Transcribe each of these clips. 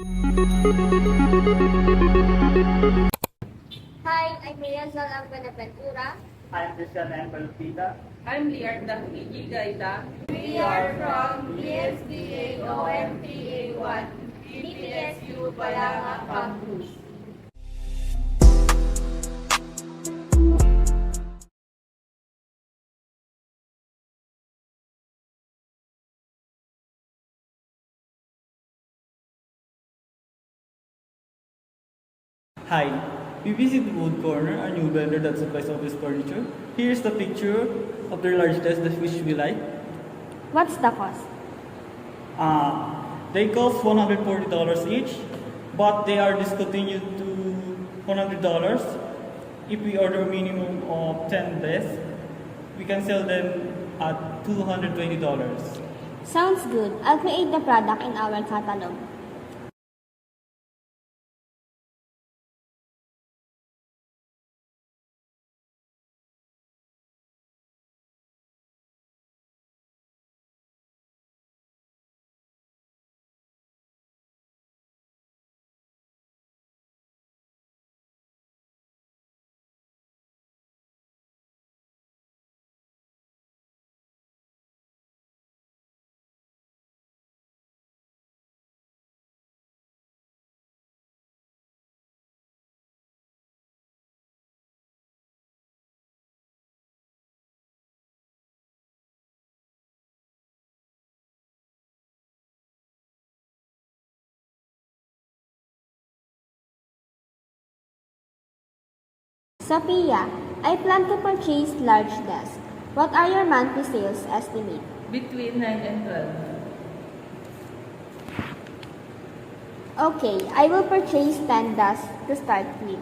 Hi, I'm Riazal Ang Benaventura. I'm Christian and Palpita. I'm Liarda Gaida. We are from DSDA OMTA1, BPSU Balanga Campus. Hi, we visit Wood Corner, a new vendor that supplies office furniture. Here's the picture of their large desk that which we like. What's the cost? They cost $140 each, but they are discontinued to $100. If we order a minimum of 10 desks, we can sell them at $220. Sounds good. I'll create the product in our catalog. Sophia, I plan to purchase large desk. What are your monthly sales estimate? Between 9 and 12. Okay, I will purchase 10 desks to start with.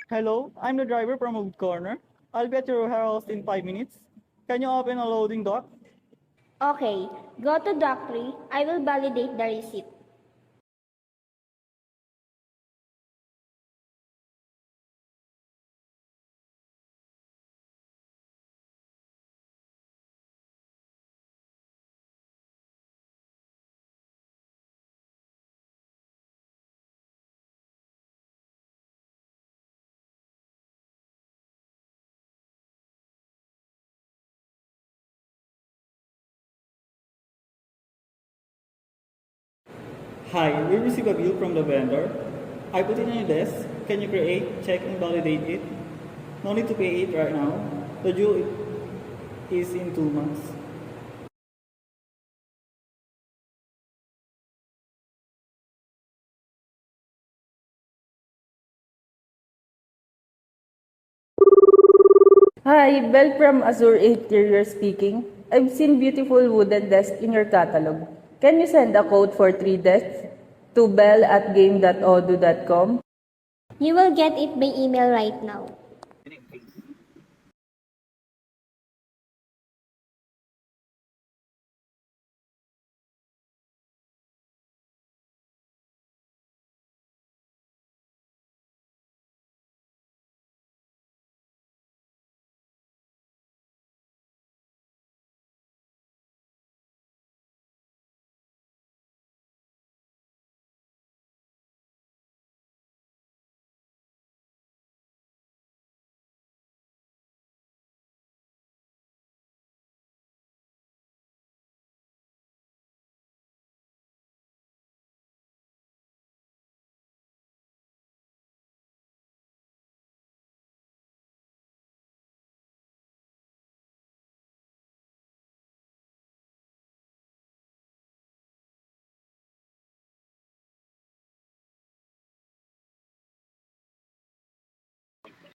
Hello, I'm the driver from Wood Corner. I'll be at your house in 5 minutes. Can you open a loading dock? Okay, go to dock 3. I will validate the receipt. Hi, we received a bill from the vendor. I put it on your desk. Can you create, check, and validate it? No need to pay it right now. The due is in 2 months. Hi, Belle from Azure Interior speaking. I've seen beautiful wooden desks in your catalog. Can you send a code for 3 desks to bell@game.odu.com? You will get it by email right now.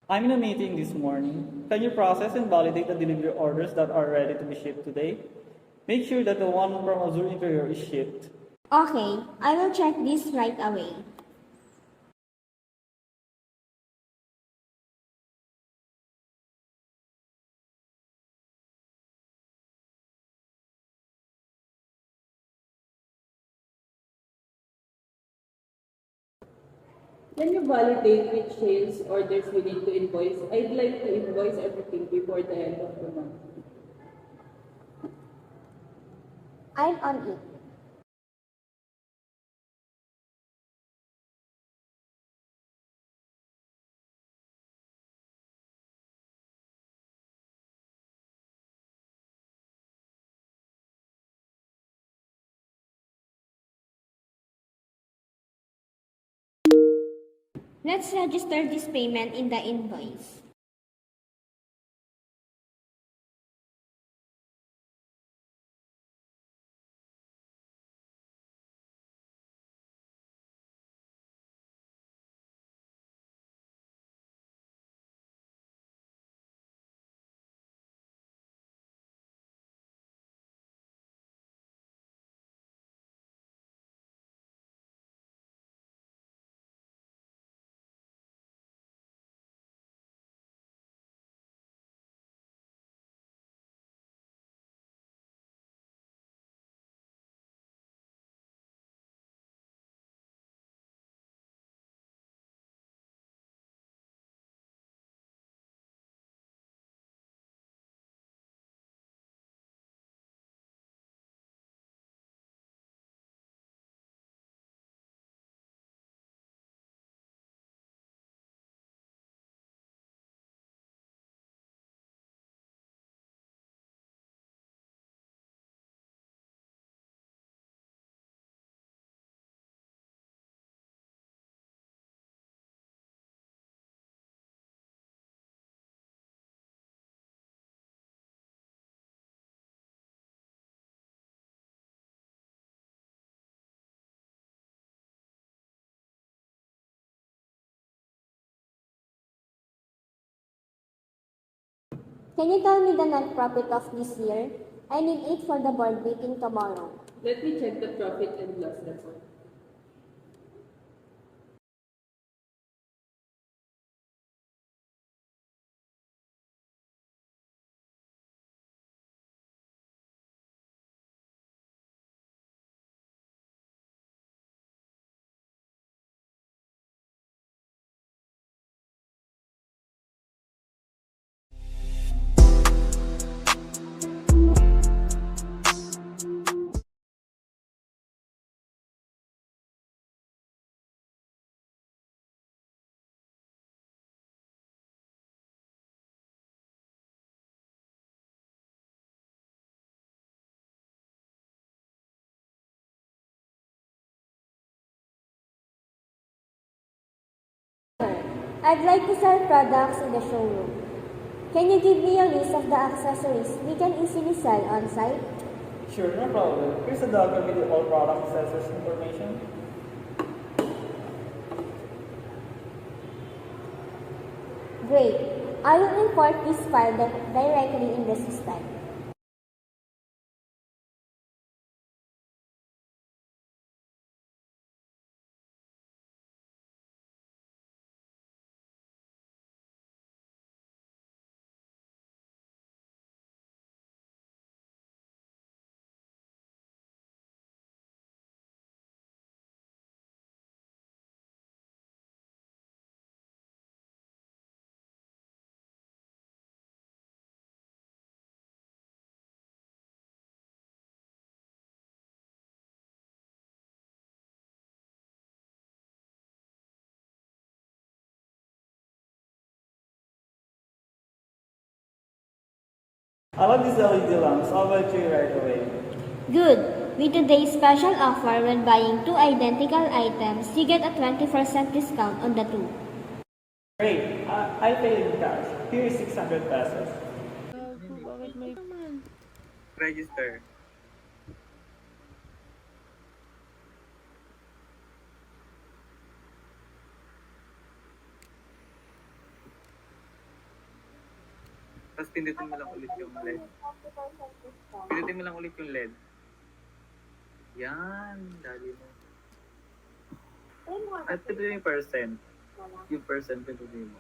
I'm in a meeting this morning. Can you process and validate the delivery orders that are ready to be shipped today? Make sure that the one from Azure Interior is shipped. Okay, I will check this right away. Can you validate which sales orders we need to invoice? I'd like to invoice everything before the end of the month. I'm on it. Let's register this payment in the invoice. Can you tell me the net profit of this year? I need it for the board meeting tomorrow. Let me check the profit and loss report. I'd like to sell products in the showroom. Can you give me a list of the accessories we can easily sell on site? Sure, no problem. Here's a document with all product accessories information. Great. I will import this file directly in the system. I love these LED lamps. I'll buy 3 right away. Good. With today's special offer when buying 2 identical items, you get a 20% discount on the 2. Great. I'll pay in cash. Here is 600 pesos. Register. Tapos pindutin mo lang ulit yung LED. Pindutin mo lang ulit yung LED. Yan, dali mo. At pindutin yung percent. Yung percent pindutin mo.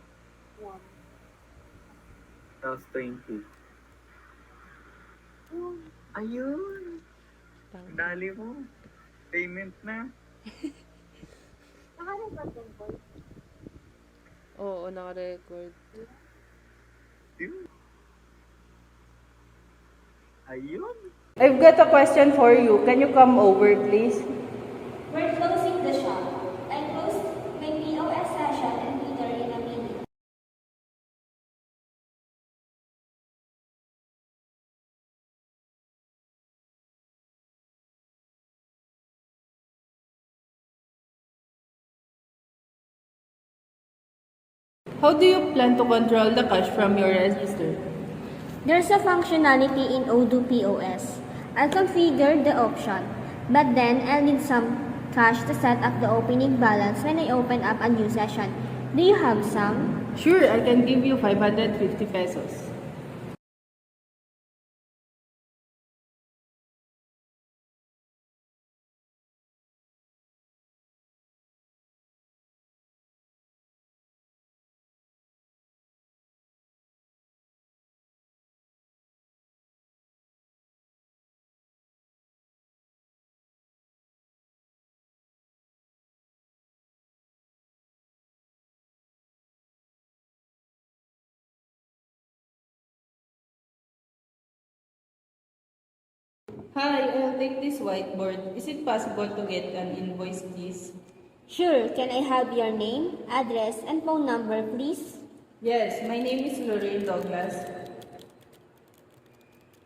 Tapos 20. Ayun! Dali mo. Payment na. Oo, naka-record. Yun. Ayun! I've got a question for you. Can you come over, please? We're closing the shop. I closed my POS session and Peter in a minute. How do you plan to control the cash from your register? There's a functionality in Odoo POS. I'll configure the option, but then I'll need some cash to set up the opening balance when I open up a new session. Do you have some? Sure, I can give you 550 pesos. Hi, I'll take this whiteboard. Is it possible to get an invoice, please? Sure. Can I have your name, address, and phone number, please? Yes, my name is Lorraine Douglas.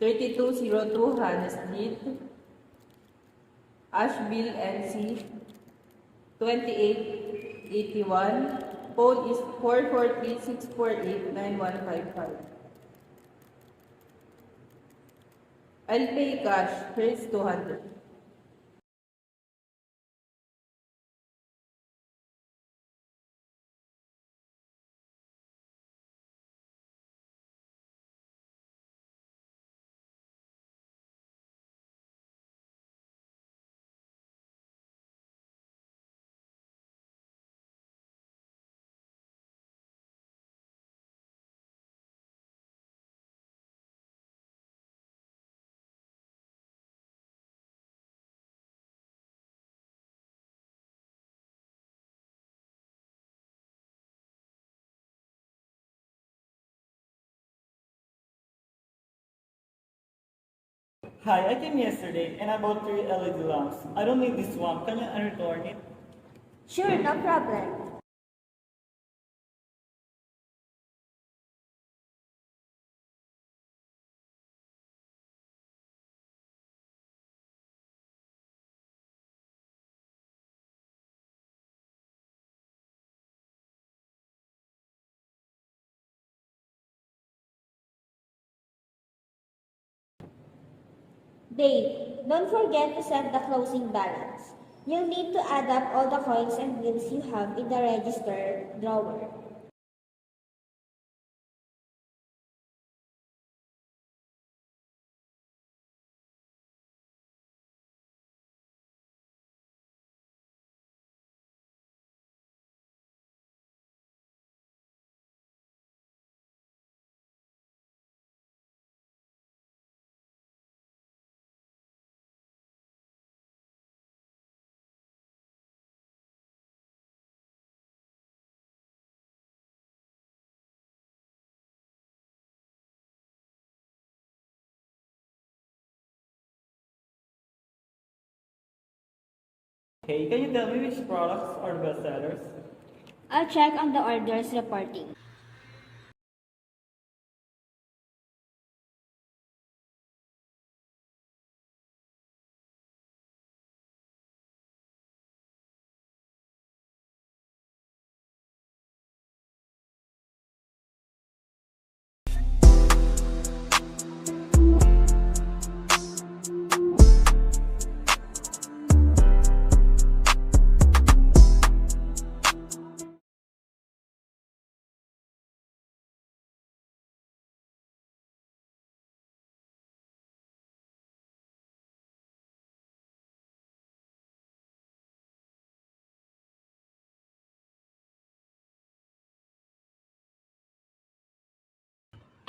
3202 Hannah Street, Asheville, NC, 2881. Code is 443-648-9155. I'll pay cash. Here's 200. Hi, I came yesterday and I bought 3 LED lamps. I don't need this one. Can you return it? Sure, no problem. Dave, don't forget to set the closing balance. You'll need to add up all the coins and bills you have in the register drawer. Hey, can you tell me which products are the best sellers? I'll check on the orders reporting.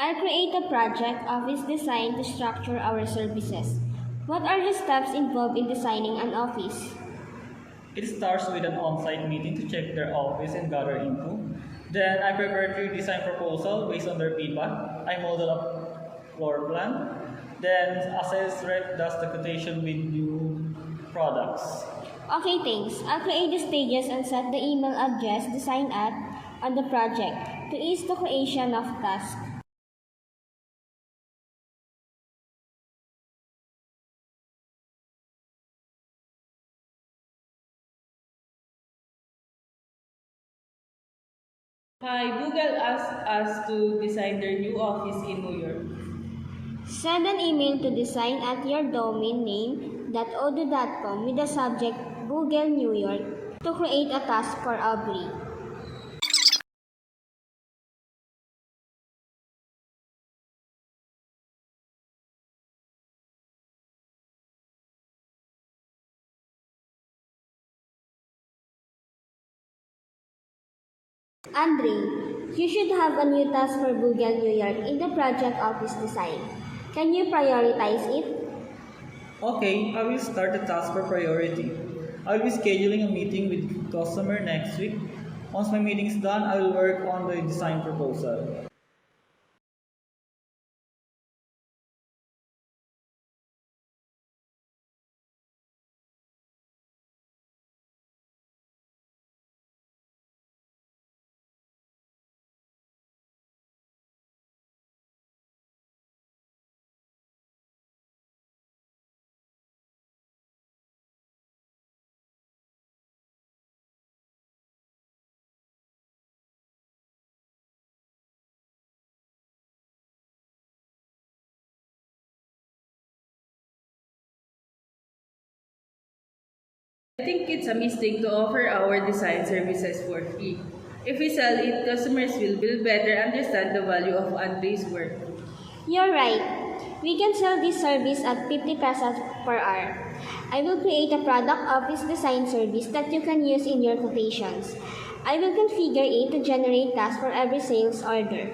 I'll create a project office design to structure our services. What are the steps involved in designing an office? It starts with an on-site meeting to check their office and gather info. Then I prepare 3 design proposal based on their feedback. I model a floor plan. Then assess rate does the quotation with new products. Okay, thanks. I'll create the stages and set the email address design at on the project to ease the creation of tasks. Hi, Google asked us to design their new office in New York. Send an email to design at your domain name.odoo.com with the subject Google New York to create a task for Aubrey. Andre, you should have a new task for Google New York in the project office design. Can you prioritize it? Okay, I will start the task for priority. I will be scheduling a meeting with customer next week. Once my meeting is done, I will work on the design proposal. I think it's a mistake to offer our design services for free. If we sell it, customers will better understand the value of Andre's work. You're right. We can sell this service at 50 pesos per hour. I will create a product office design service that you can use in your quotations. I will configure it to generate tasks for every sales order.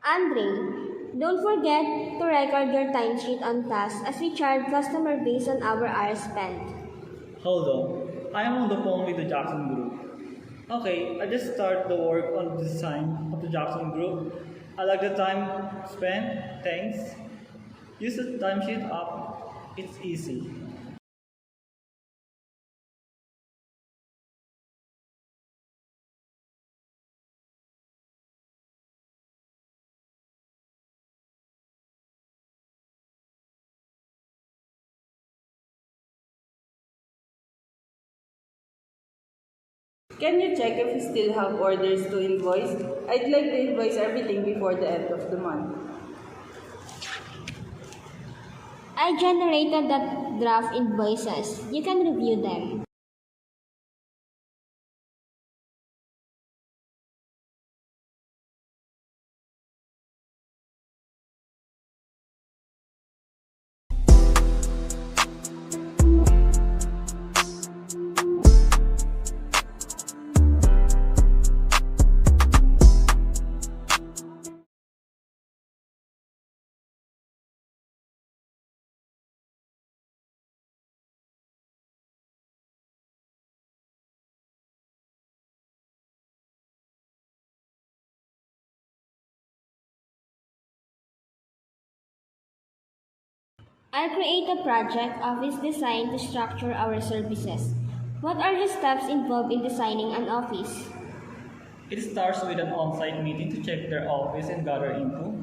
Andre, don't forget to record your timesheet on task as we charge customer based on our hours spent. Hold on, I am on the phone with the Jackson Group. Okay, I just started the work on the design of the Jackson Group. I like the time spent, thanks. Use the timesheet app, it's easy. Can you check if we still have orders to invoice? I'd like to invoice everything before the end of the month. I generated the draft invoices. You can review them. I'll create a project office design to structure our services. What are the steps involved in designing an office? It starts with an on-site meeting to check their office and gather info.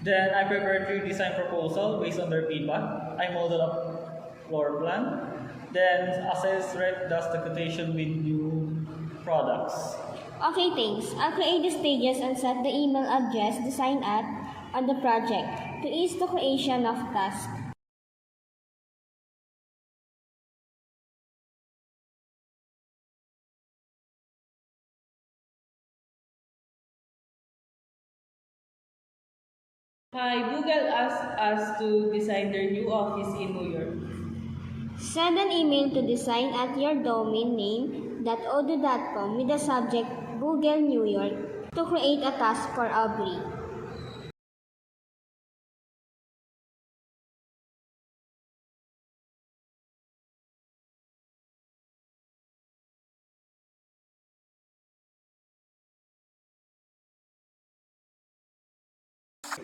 Then I prepared 3 design proposal based on their feedback. I modeled a floor plan. Then assess rate does the quotation with new products. Okay, thanks. I'll create the stages and set the email address design at on the project to ease the creation of tasks. Hi, Google asked us to design their new office in New York. Send an email to design at your domain name.odoo.com with the subject Google New York to create a task for Aubrey.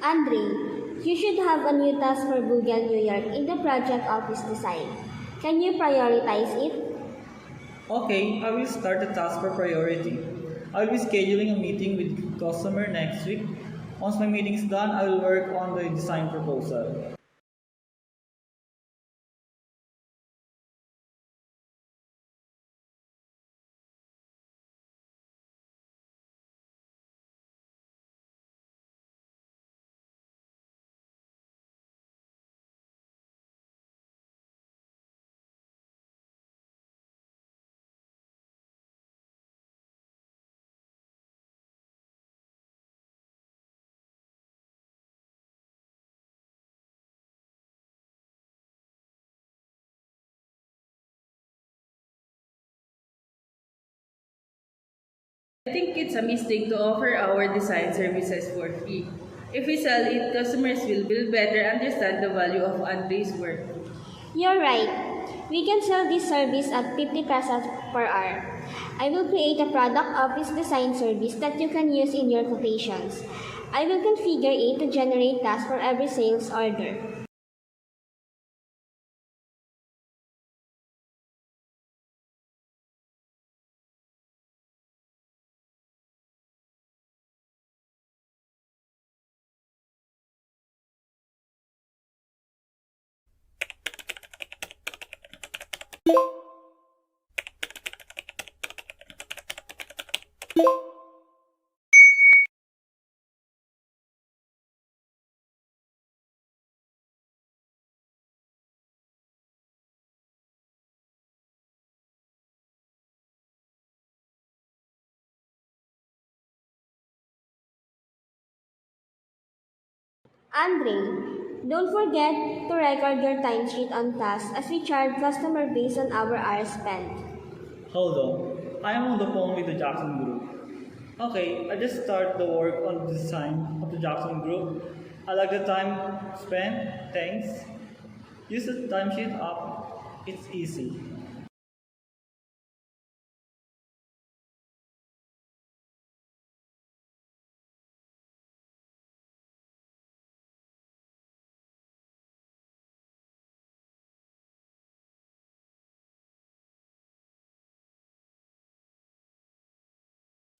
Andre, you should have a new task for Google New York in the project office design. Can you prioritize it? Okay, I will start the task for priority. I will be scheduling a meeting with customer next week. Once my meeting is done, I will work on the design proposal. I think it's a mistake to offer our design services for free. If we sell it, customers will better understand the value of Andre's work. You're right. We can sell this service at 50 pesos per hour. I will create a product office design service that you can use in your quotations. I will configure it to generate tasks for every sales order. Andre, don't forget to record your timesheet on task as we charge customer based on our hours spent. Hold on, I am on the phone with the Jackson Group. Okay, I just started the work on the design of the Jackson Group. I like the time spent, thanks. Use the timesheet app, it's easy.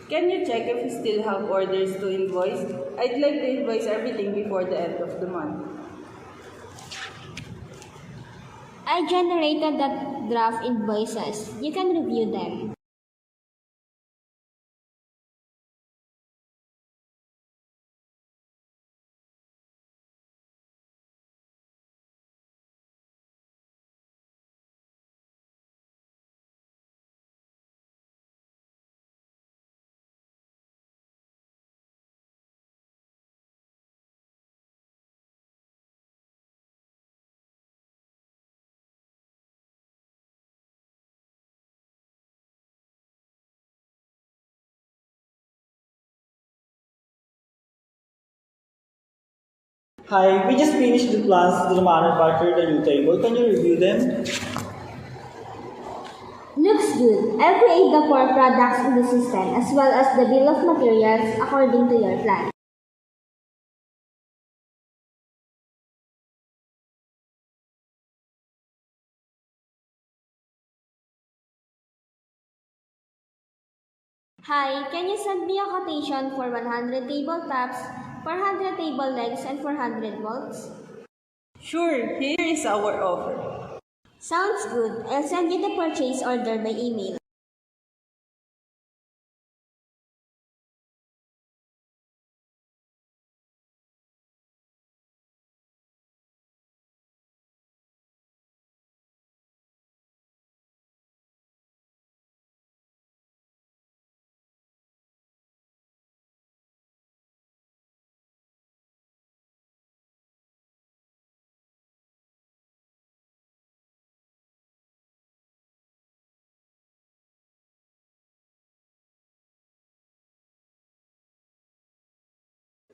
Can you check if we still have orders to invoice? I'd like to invoice everything before the end of the month. I generated the draft invoices. You can review them. Hi, we just finished the plans to manufacture the new table. Can you review them? Looks good. I'll create the core products in the system as well as the bill of materials according to your plan. Hi, can you send me a quotation for 100 tabletops, 400 table legs and 400 bolts? Sure, here is our offer. Sounds good. I'll send you the purchase order by email.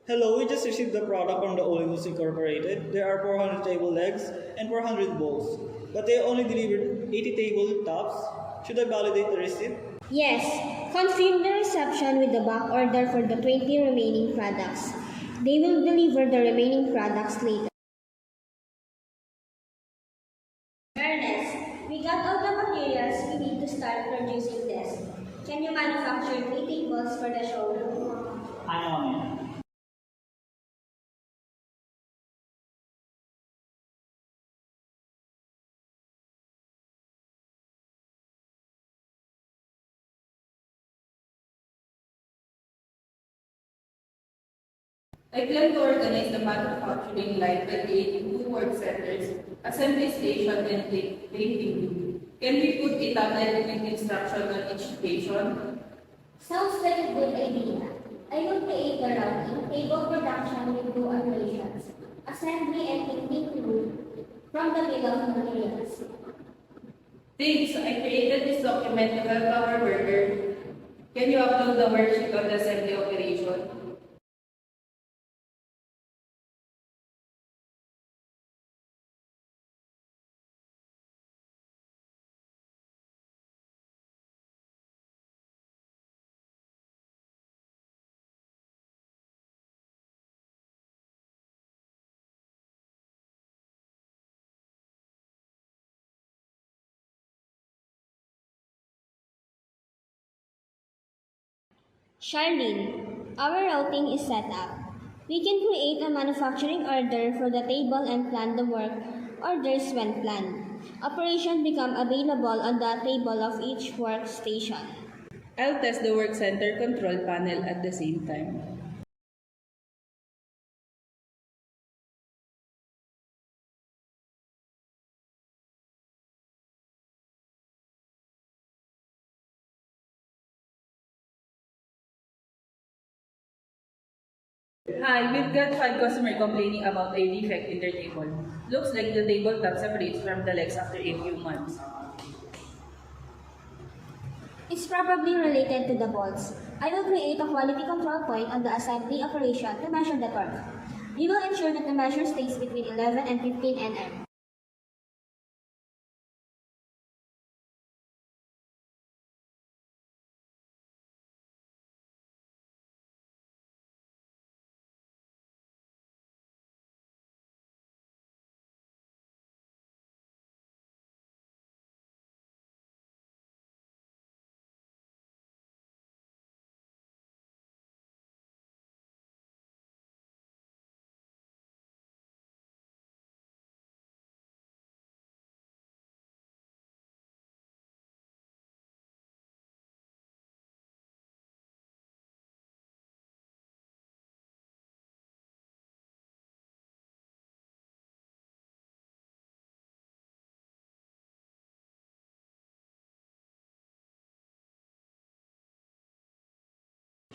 Hello, we just received the product from the Olivos Incorporated. There are 400 table legs and 400 bowls, but they only delivered 80 table tops. Should I validate the receipt? Yes, confirm the reception with the back order for the 20 remaining products. They will deliver the remaining products later. Ernest, we got all the materials we need to start producing this. Can you manufacture 3 tables for the showroom? I'm on it. I plan to organize the manufacturing line by creating 2 work centers, assembly station, and plating room. Can we put a tablet with instruction on each station? Sounds like a good idea. I will create the routing, table production with 2 operations, assembly and printing room from the bill of materials. Thanks, I created this document to help our worker. Can you upload the worksheet on the assembly operation? Charlene, our routing is set up. We can create a manufacturing order for the table and plan the work orders when planned. Operations become available on the table of each workstation. I'll test the work center control panel at the same time. Hi, we've got 5 customers complaining about a defect in their table. Looks like the table top separates from the legs after a few months. It's probably related to the bolts. I will create a quality control point on the assembly operation to measure the torque. We will ensure that the measure stays between 11 and 15 nm.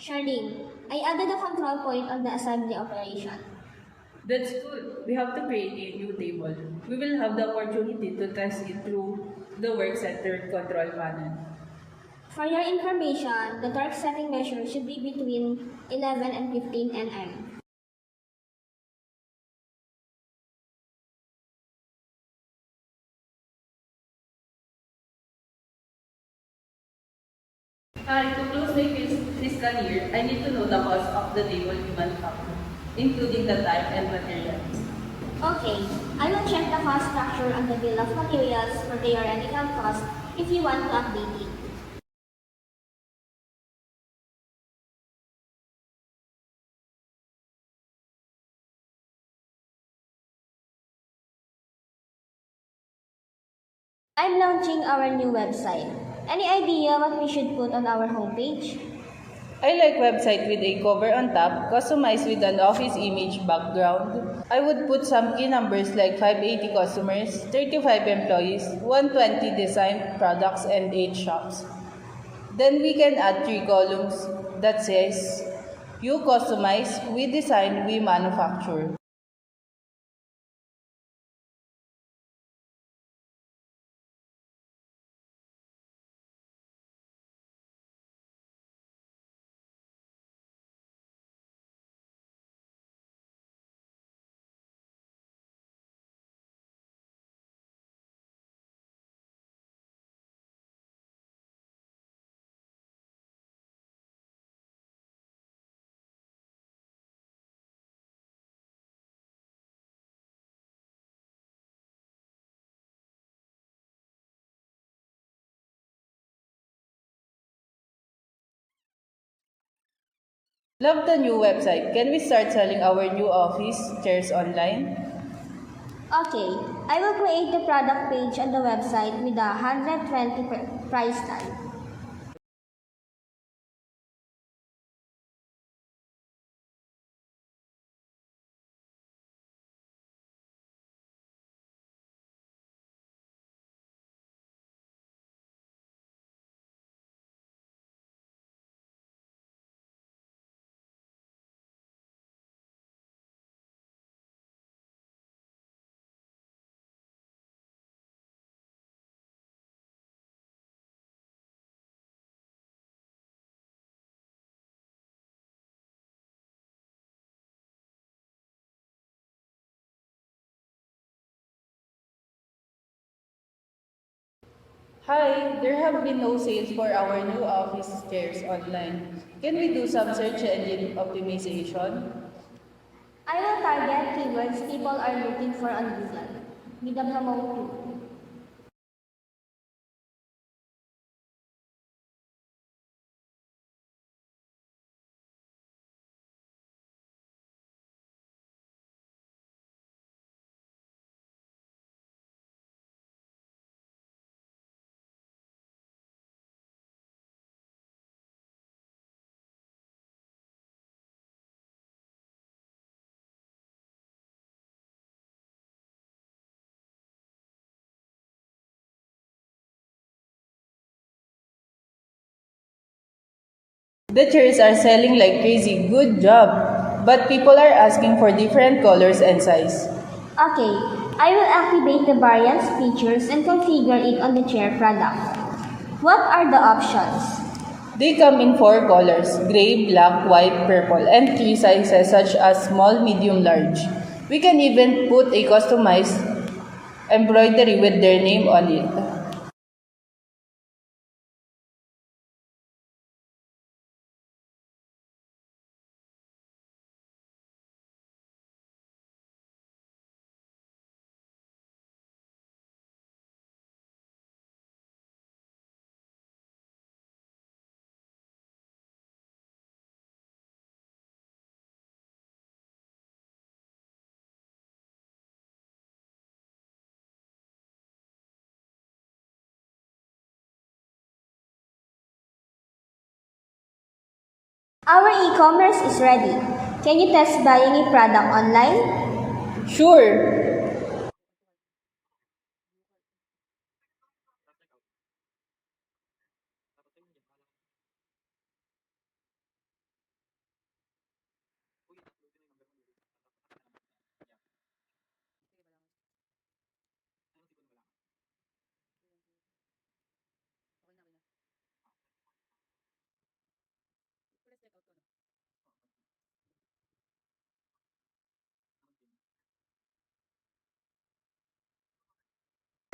Charlene, I added a control point on the assembly operation. That's good. We have to create a new table. We will have the opportunity to test it through the work center control panel. For your information, the torque setting measure should be between 11 and 15 nm. Hi, to close my fiscal year, I need to know the cost of the table we manufacture, including the time and materials. Okay, I will check the cost structure on the bill of materials for theoretical cost if you want to update it. I'm launching our new website. Any idea what we should put on our homepage? I like website with a cover on top, customized with an office image background. I would put some key numbers like 580 customers, 35 employees, 120 design products, and 8 shops. Then we can add 3 columns that says, you customize, we design, we manufacture. Love the new website. Can we start selling our new office chairs online? Okay, I will create the product page on the website with a 120 price tag. Hi, there have been no sales for our new office chairs online. Can we do some search engine optimization? I will target keywords people are looking for on Google with the promote tool. The chairs are selling like crazy. Good job. But people are asking for different colors and size. Okay, I will activate the variants features and configure it on the chair product. What are the options? They come in 4 colors: gray, black, white, purple, and 3 sizes such as small, medium, large. We can even put a customized embroidery with their name on it. Our e-commerce is ready. Can you test buying a product online? Sure.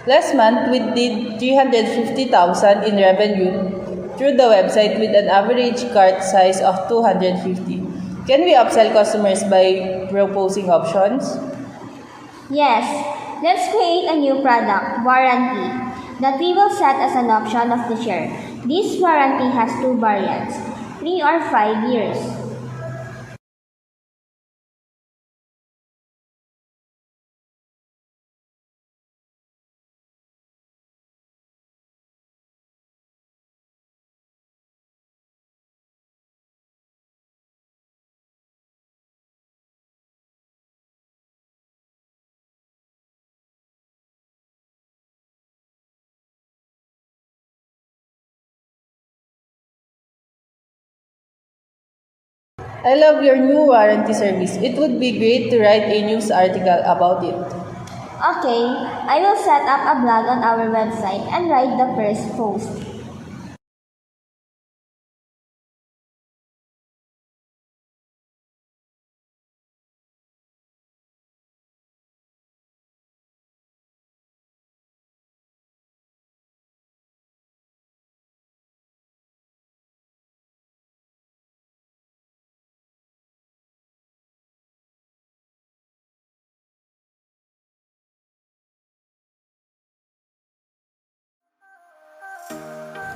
Last month, we did 350,000 in revenue through the website with an average cart size of 250. Can we upsell customers by proposing options? Yes, let's create a new product, warranty, that we will set as an option of the chair. This warranty has 2 variants, 3 or 5 years. I love your new warranty service. It would be great to write a news article about it. Okay, I will set up a blog on our website and write the first post.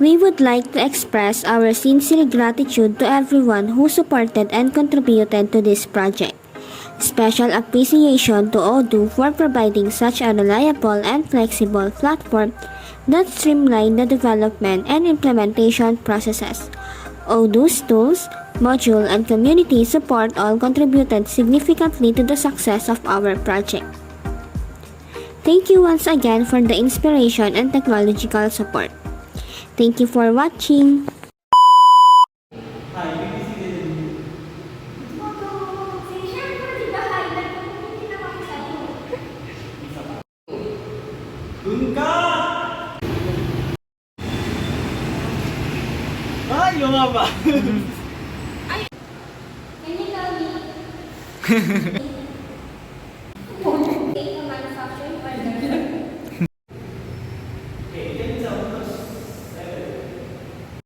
We would like to express our sincere gratitude to everyone who supported and contributed to this project. Special appreciation to Odoo for providing such a reliable and flexible platform that streamlined the development and implementation processes. Odoo's tools, module, and community support all contributed significantly to the success of our project. Thank you once again for the inspiration and technological support. Thank you for watching. Dun ka! Ay, yung nga ba? Can you tell me?